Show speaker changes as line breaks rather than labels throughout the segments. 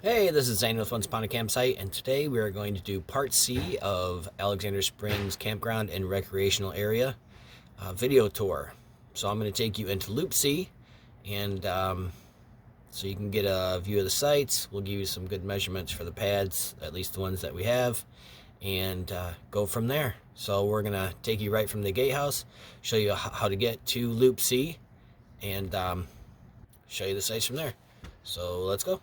Hey, this is Zane with Once Upon a Campsite, and today we are going to do part C of Alexander Springs Campground and Recreational Area video tour. So I'm going to take you into Loop C, and so you can get a view of the sites. We'll give you some good measurements for the pads, at least the ones that we have, and go from there. So we're going to take you right from the gatehouse, show you how to get to Loop C, and show you the sites from there. So let's go.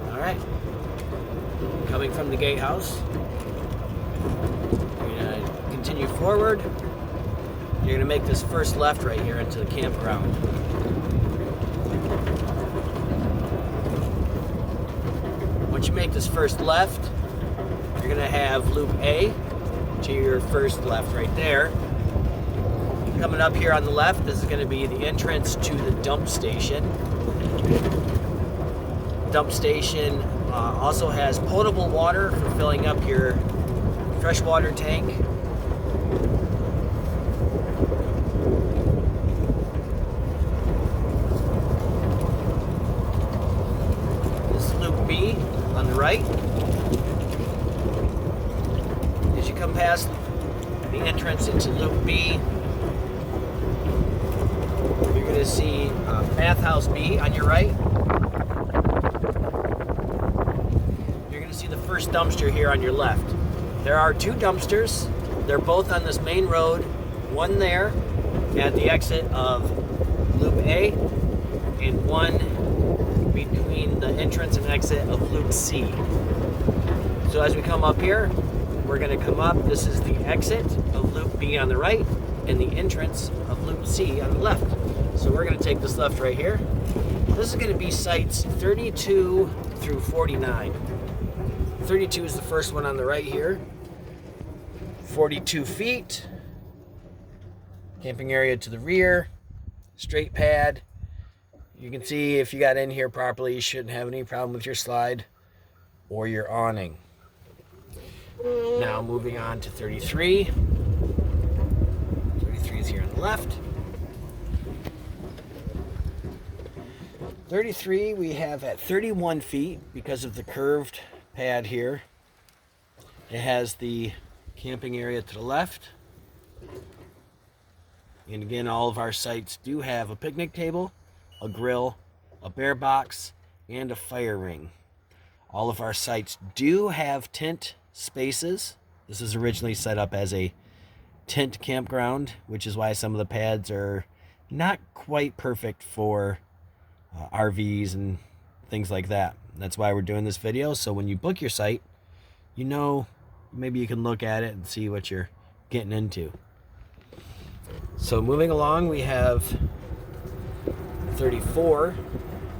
Alright, coming from the gatehouse, you're going to continue forward. You're going to make this first left right here into the campground. Once you make this first left, you're going to have Loop A to your first left right there. Coming up here on the left, this is going to be the entrance to the dump station. Dump station also has potable water for filling up your freshwater tank. This is Loop B on the right. As you come past the entrance into Loop B, you're going to see Bathhouse B on your right. See the first dumpster here on your left. There are two dumpsters. They're both on this main road. One there at the exit of Loop A, and one between the entrance and exit of Loop C. So as we come up here, we're going to come up. This is the exit of Loop B on the right and the entrance of Loop C on the left. So we're going to take this left right here. This is going to be sites 32 through 49. 32 is the first one on the right here. 42 feet. Camping area to the rear. Straight pad. You can see if you got in here properly, you shouldn't have any problem with your slide or your awning. Now moving on to 33. 33 is here on the left. 33 we have at 31 feet because of the curved pad here. It has the camping area to the left. And again, all of our sites do have a picnic table, a grill, a bear box, and a fire ring. All of our sites do have tent spaces. This is originally set up as a tent campground, which is why some of the pads are not quite perfect for RVs and things like that. That's why we're doing this video, so when you book your site, you know, maybe you can look at it and see what you're getting into. So moving along, we have 34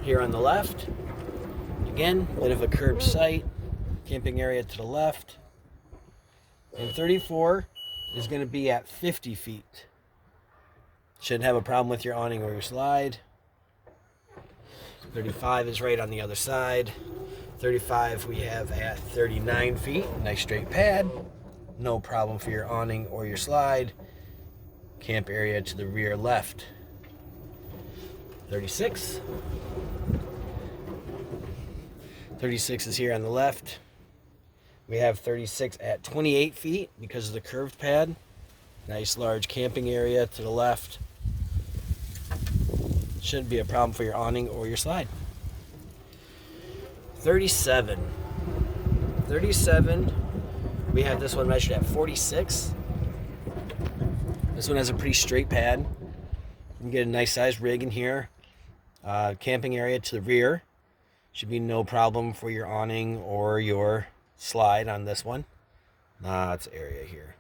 here on the left. Again, bit of a curved site, camping area to the left. And 34 is going to be at 50 feet. Shouldn't have a problem with your awning or your slide. 35 is right on the other side. 35 we have at 39 feet. Nice straight pad. No problem for your awning or your slide. Camp area to the rear left. 36. 36 is here on the left. We have 36 at 28 feet because of the curved pad. Nice large camping area to the left. Shouldn't be a problem for your awning or your slide. 37. 37, we have this one measured at 46. This one has a pretty straight pad. You can get a nice sized rig in here. Camping area to the rear. Should be no problem for your awning or your slide on this one. It's area here.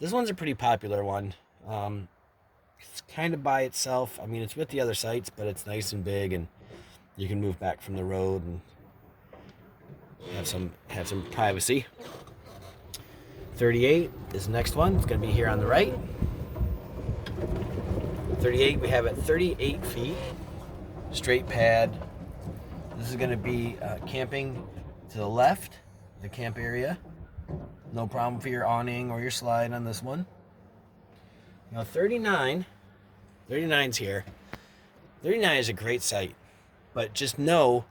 This one's a pretty popular one. It's kind of by itself. I mean, it's with the other sites, but it's nice and big, and you can move back from the road and have some privacy. 38 is the next one. It's going to be here on the right. 38 we have at 38 feet. Straight pad. This is going to be camping to the left, the camp area. No problem for your awning or your slide on this one. Now 39's here. 39 is a great site, but just know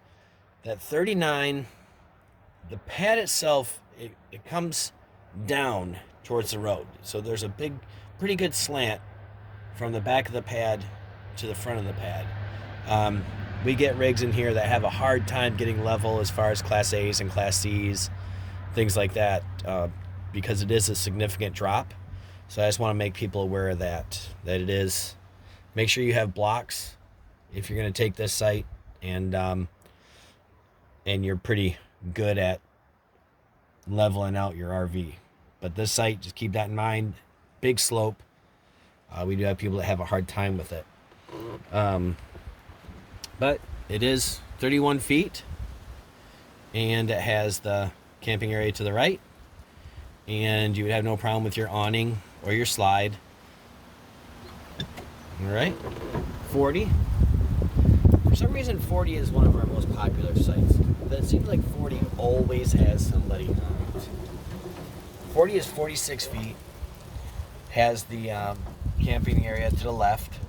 that 39, the pad itself, it comes down towards the road. So there's a pretty good slant from the back of the pad to the front of the pad. We get rigs in here that have a hard time getting level as far as Class A's and Class C's, things like that, because it is a significant drop. So I just want to make people aware of that it is. Make sure you have blocks if you're going to take this site, and you're pretty good at leveling out your RV. But this site, just keep that in mind. Big slope. We do have people that have a hard time with it. But it is 31 feet, and it has the camping area to the right, and you would have no problem with your awning or your slide. All right, 40. For some reason, 40 is one of our most popular sites, but it seems like 40 always has somebody on it. 40 is 46 feet, has the camping area to the left.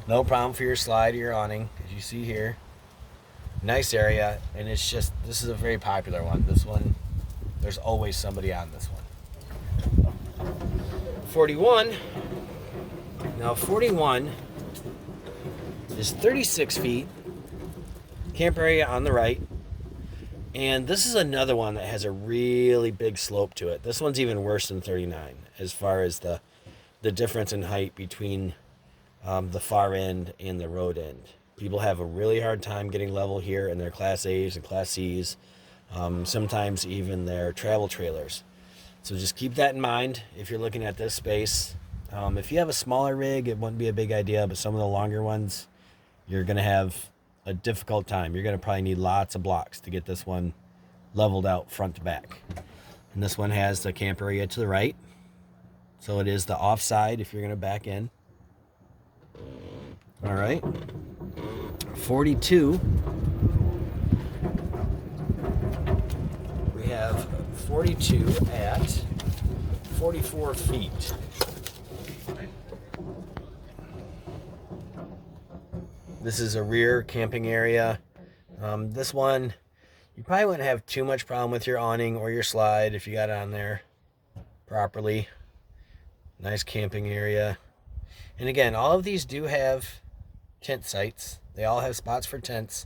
No problem for your slide or your awning, as you see here. Nice area, and this is a very popular one. This one, there's always somebody on this one. 41. Now 41 is 36 feet, camp area on the right, and this is another one that has a really big slope to it. This one's even worse than 39 as far as the difference in height between the far end and the road end. People have a really hard time getting level here in their Class A's and Class C's, sometimes even their travel trailers. So just keep that in mind if you're looking at this space. If you have a smaller rig, it wouldn't be a big idea, but some of the longer ones, you're going to have a difficult time. You're going to probably need lots of blocks to get this one leveled out front to back. And this one has the camp area to the right. So it is the offside if you're going to back in. All right. 42. We have 42 at 44 feet. This is a rear camping area. This one, you probably wouldn't have too much problem with your awning or your slide if you got it on there properly. Nice camping area. And again, all of these do have tent sites. They all have spots for tents.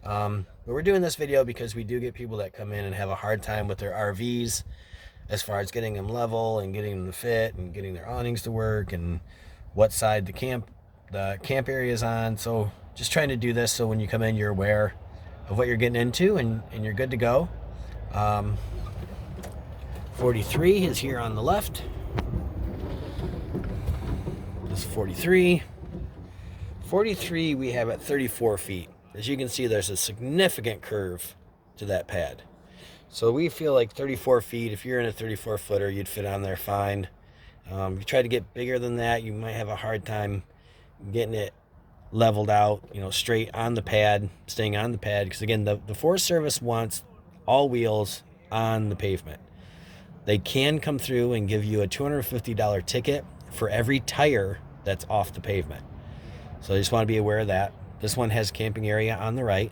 But we're doing this video because we do get people that come in and have a hard time with their RVs as far as getting them level and getting them to fit and getting their awnings to work and what side the camp area is on. So just trying to do this so when you come in, you're aware of what you're getting into and you're good to go. 43 is here on the left. This is 43. 43 we have at 34 feet. As you can see, there's a significant curve to that pad. So we feel like 34 feet, if you're in a 34 footer, you'd fit on there fine. If you try to get bigger than that, you might have a hard time getting it leveled out, straight on the pad, staying on the pad. Because again, the Forest Service wants all wheels on the pavement. They can come through and give you a $250 ticket for every tire that's off the pavement. So I just want to be aware of that. This one has camping area on the right.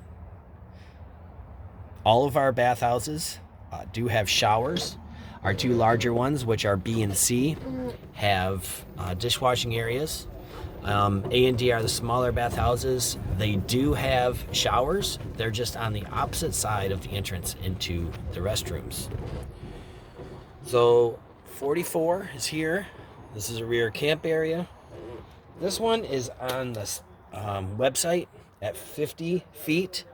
All of our bathhouses do have showers. Our two larger ones, which are B and C, have dishwashing areas. A and D are the smaller bathhouses. They do have showers. They're just on the opposite side of the entrance into the restrooms. So 44 is here. This is a rear camp area. This one is on the website at 50 feet.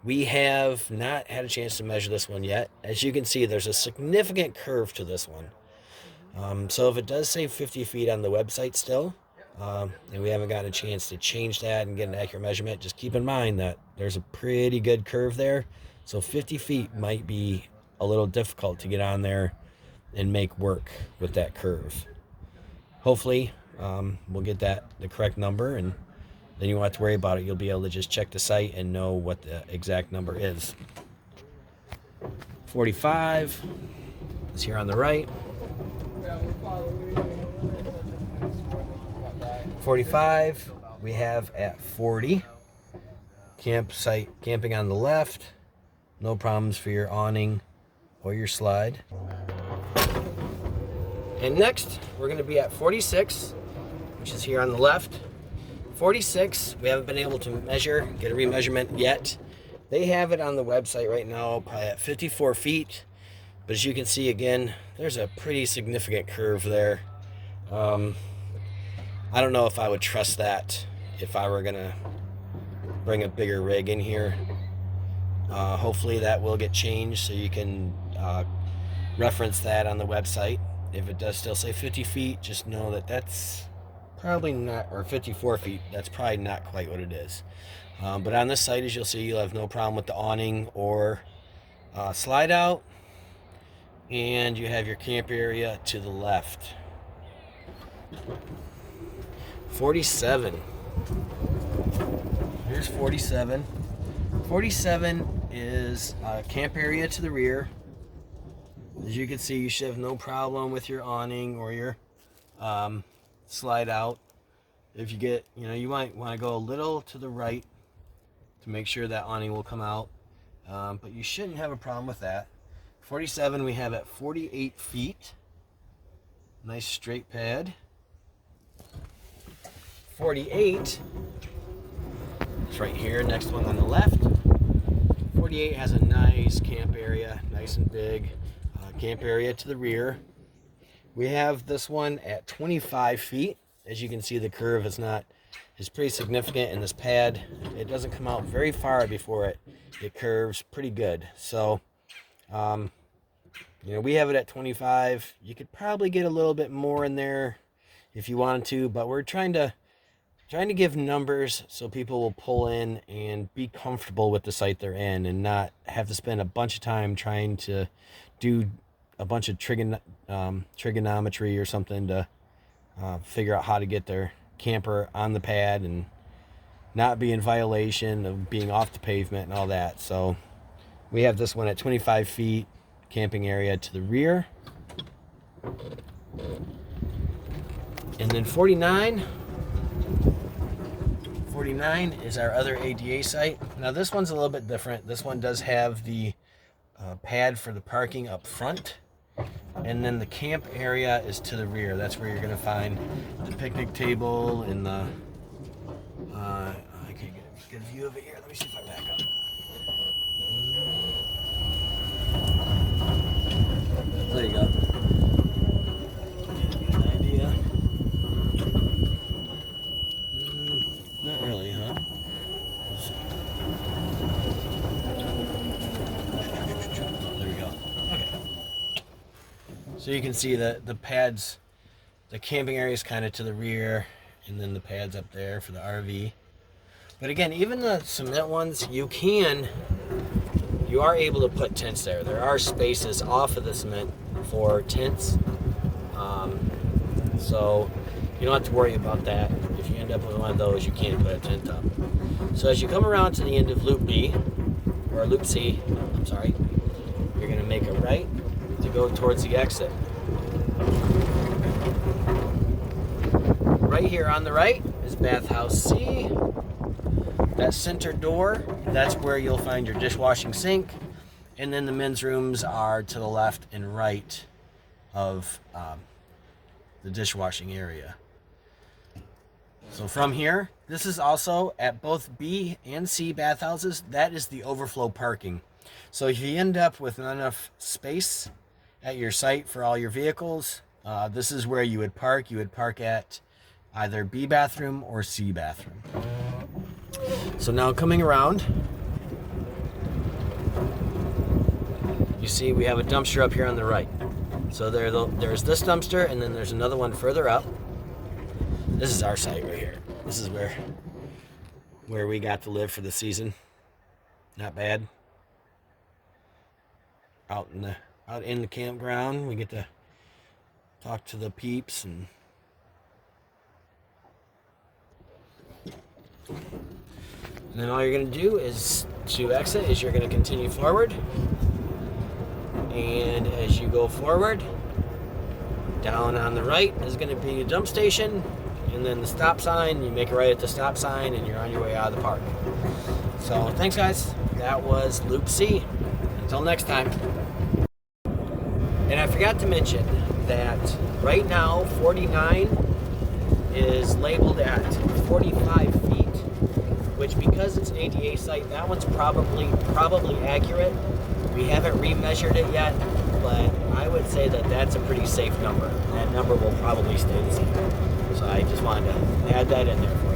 We have not had a chance to measure this one yet. As you can see, there's a significant curve to this one. So if it does say 50 feet on the website still, and we haven't gotten a chance to change that and get an accurate measurement, just keep in mind that there's a pretty good curve there. So 50 feet might be a little difficult to get on there and make work with that curve. Hopefully, we'll get the correct number, and then you won't have to worry about it. You'll be able to just check the site and know what the exact number is. 45 is here on the right. 45, we have at 40. Campsite camping on the left. No problems for your awning or your slide. And next, we're going to be at 46, which is here on the left. 46, we haven't been able to measure, get a remeasurement yet. They have it on the website right now, probably at 54 feet. But as you can see, again, there's a pretty significant curve there. I don't know if I would trust that if I were going to bring a bigger rig in here. Hopefully that will get changed so you can reference that on the website. If it does still say 50 feet, just know that that's probably not, or 54 feet, that's probably not quite what it is. But on this site, as you'll see, you'll have no problem with the awning or slide out. And you have your camp area to the left. 47. Here's 47. 47 is a camp area to the rear. As you can see, you should have no problem with your awning or your slide out. If you get, you might want to go a little to the right to make sure that awning will come out. But you shouldn't have a problem with that. 47 we have at 48 feet. Nice straight pad. 48 is right here, next one on the left. 48 has a nice camp area, nice and big. Camp area to the rear. We have this one at 25 feet. As you can see, the curve is pretty significant in this pad. It doesn't come out very far before it curves pretty good. So, we have it at 25. You could probably get a little bit more in there if you wanted to, but we're trying to give numbers so people will pull in and be comfortable with the site they're in and not have to spend a bunch of time trying to do a bunch of trigonometry or something to figure out how to get their camper on the pad and not be in violation of being off the pavement and all that. So we have this one at 25 feet, camping area to the rear. And then 49 is our other ADA site. Now this one's a little bit different. This one does have the pad for the parking up front, and then the camp area is to the rear. That's where you're going to find the picnic table and the I can't get a view of it here. Let me see if I back up. There you go. Get an idea. Not really, huh? There we go. Okay. So you can see the pads, the camping area is kind of to the rear, and then the pads up there for the RV. But again, even the cement ones, you are able to put tents there. There are spaces off of the cement for tents. So you don't have to worry about that. If you end up with one of those, you can't put a tent up. So as you come around to the end of Loop B, or Loop C, you're going to make a right to go towards the exit. Right here on the right is Bathhouse C. That center door, that's where you'll find your dishwashing sink. And then the men's rooms are to the left and right of the dishwashing area. So from here, this is also at both B and C bathhouses, that is the overflow parking. So if you end up with not enough space at your site for all your vehicles, this is where you would park. You would park at either B bathroom or C bathroom. So now coming around, you see we have a dumpster up here on the right. So there's this dumpster, and then there's another one further up. This is our site right here. This is where we got to live for the season. Not bad. Out in the campground, we get to talk to the peeps and then all you're going to do is to exit is you're going to continue forward, and as you go forward Down on the right is going to be a dump station, and then the stop sign. You make it right at the stop sign, and you're on your way out of the park. So thanks, guys. That was Loop C. Until next time. And I forgot to mention that right now 49 is labeled at 45 feet, which, because it's an ADA site, that one's probably accurate. We haven't remeasured it yet, but I would say that that's a pretty safe number. That number will probably stay the same. So I just wanted to add that in there for you.